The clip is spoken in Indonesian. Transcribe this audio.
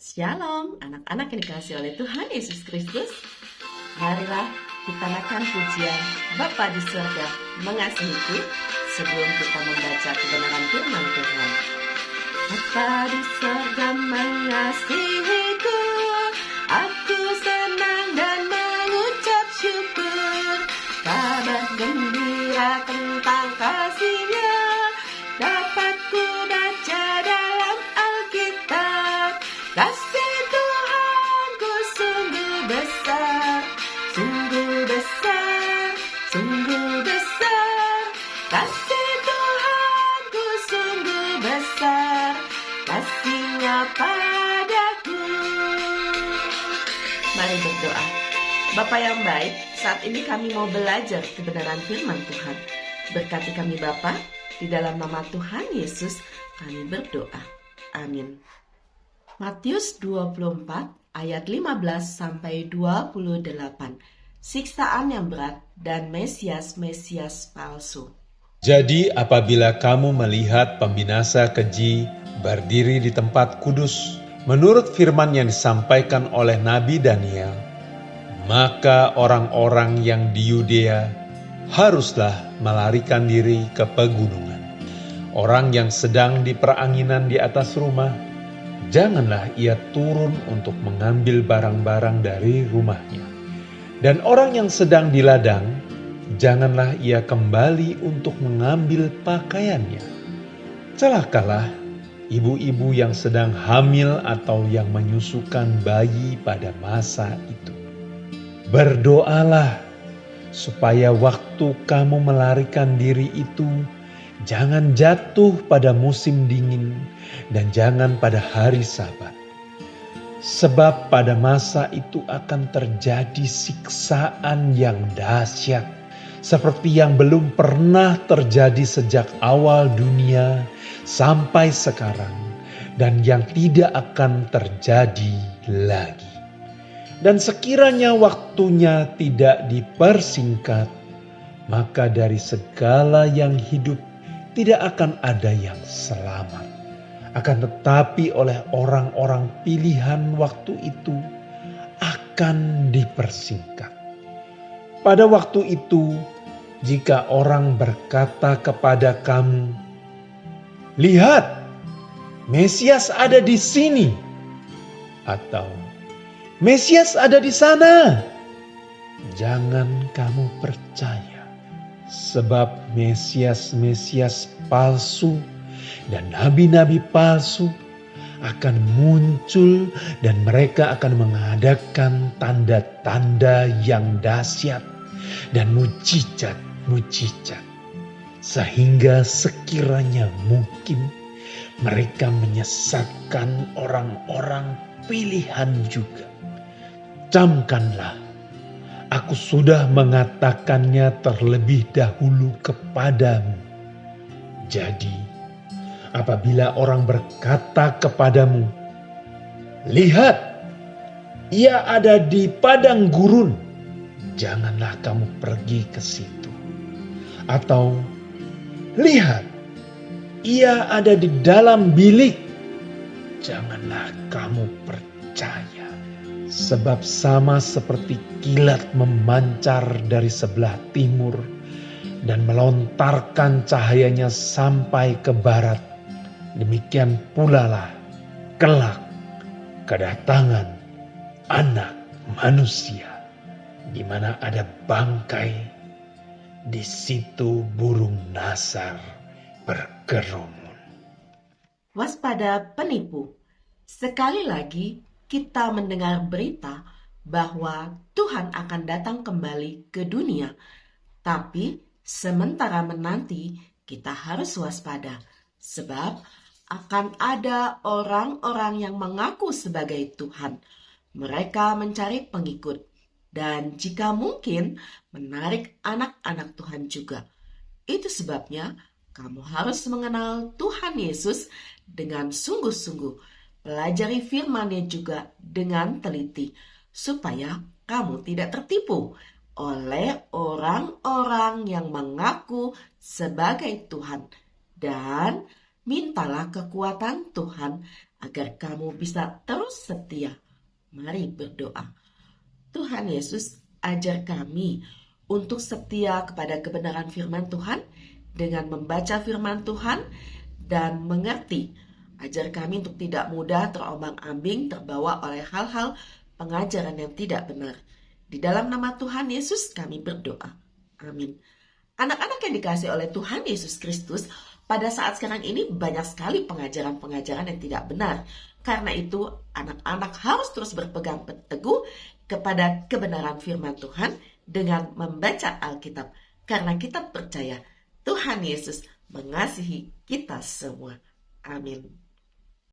Shalom, anak-anak yang dikasihi oleh Tuhan Yesus Kristus. Marilah kita naikkan pujian Bapa di surga mengasihiku sebelum kita membaca kebenaran firman Tuhan. Bapa di surga mengasihiku, aku senang dan mengucap syukur. Kabar gembira tentang kasih-Nya dapat ku baca dalam Alkitab. Kasih Tuhanku sungguh besar, sungguh besar, sungguh besar. Kasih Tuhanku sungguh besar, kasih-Nya padaku. Mari berdoa. Bapa yang baik, saat ini kami mau belajar kebenaran firman Tuhan. Berkati kami Bapa, di dalam nama Tuhan Yesus kami berdoa. Amin. Matius 24 ayat 15 sampai 28. Siksaan yang berat dan Mesias palsu. Jadi apabila kamu melihat pembinasa keji berdiri di tempat kudus, menurut firman yang disampaikan oleh Nabi Daniel, maka orang-orang yang di Yudea haruslah melarikan diri ke pegunungan. Orang yang sedang di peranginan di atas rumah, janganlah ia turun untuk mengambil barang-barang dari rumahnya. Dan orang yang sedang di ladang, janganlah ia kembali untuk mengambil pakaiannya. Celakalah ibu-ibu yang sedang hamil atau yang menyusukan bayi pada masa itu. Berdoalah supaya waktu kamu melarikan diri itu jangan jatuh pada musim dingin dan jangan pada hari Sabat. Sebab pada masa itu akan terjadi siksaan yang dahsyat, seperti yang belum pernah terjadi sejak awal dunia sampai sekarang, dan yang tidak akan terjadi lagi. Dan sekiranya waktunya tidak dipersingkat, maka dari segala yang hidup tidak akan ada yang selamat. Akan tetapi oleh orang-orang pilihan waktu itu akan dipersingkat. Pada waktu itu, jika orang berkata kepada kamu, "Lihat, Mesias ada di sini," atau "Mesias ada di sana," jangan kamu percaya. Sebab Mesias palsu dan nabi-nabi palsu akan muncul dan mereka akan mengadakan tanda-tanda yang dahsyat dan mujizat-mujizat. Sehingga sekiranya mungkin mereka menyesatkan orang-orang pilihan juga. Camkanlah, aku sudah mengatakannya terlebih dahulu kepadamu. Jadi, apabila orang berkata kepadamu, "Lihat, ia ada di padang gurun," janganlah kamu pergi ke situ. Atau, "Lihat, ia ada di dalam bilik," janganlah kamu percaya. Sebab sama seperti kilat memancar dari sebelah timur dan melontarkan cahayanya sampai ke barat, demikian pula lah kelak kedatangan Anak Manusia. Di mana ada bangkai, di situ burung nasar berkerumun. Waspada penipu. Sekali lagi kita mendengar berita bahwa Tuhan akan datang kembali ke dunia. Tapi sementara menanti kita harus waspada. Sebab akan ada orang-orang yang mengaku sebagai Tuhan. Mereka mencari pengikut. Dan jika mungkin menarik anak-anak Tuhan juga. Itu sebabnya kamu harus mengenal Tuhan Yesus dengan sungguh-sungguh. Pelajari firman-Nya juga dengan teliti, supaya kamu tidak tertipu oleh orang-orang yang mengaku sebagai Tuhan. Dan mintalah kekuatan Tuhan agar kamu bisa terus setia. Mari berdoa. Tuhan Yesus, ajar kami untuk setia kepada kebenaran firman Tuhan dengan membaca firman Tuhan dan mengerti. Ajar kami untuk tidak mudah terombang-ambing terbawa oleh hal-hal pengajaran yang tidak benar. Di dalam nama Tuhan Yesus kami berdoa. Amin. Anak-anak yang dikasihi oleh Tuhan Yesus Kristus, pada saat sekarang ini banyak sekali pengajaran-pengajaran yang tidak benar. Karena itu, anak-anak harus terus berpegang teguh kepada kebenaran firman Tuhan dengan membaca Alkitab. Karena kita percaya Tuhan Yesus mengasihi kita semua. Amin.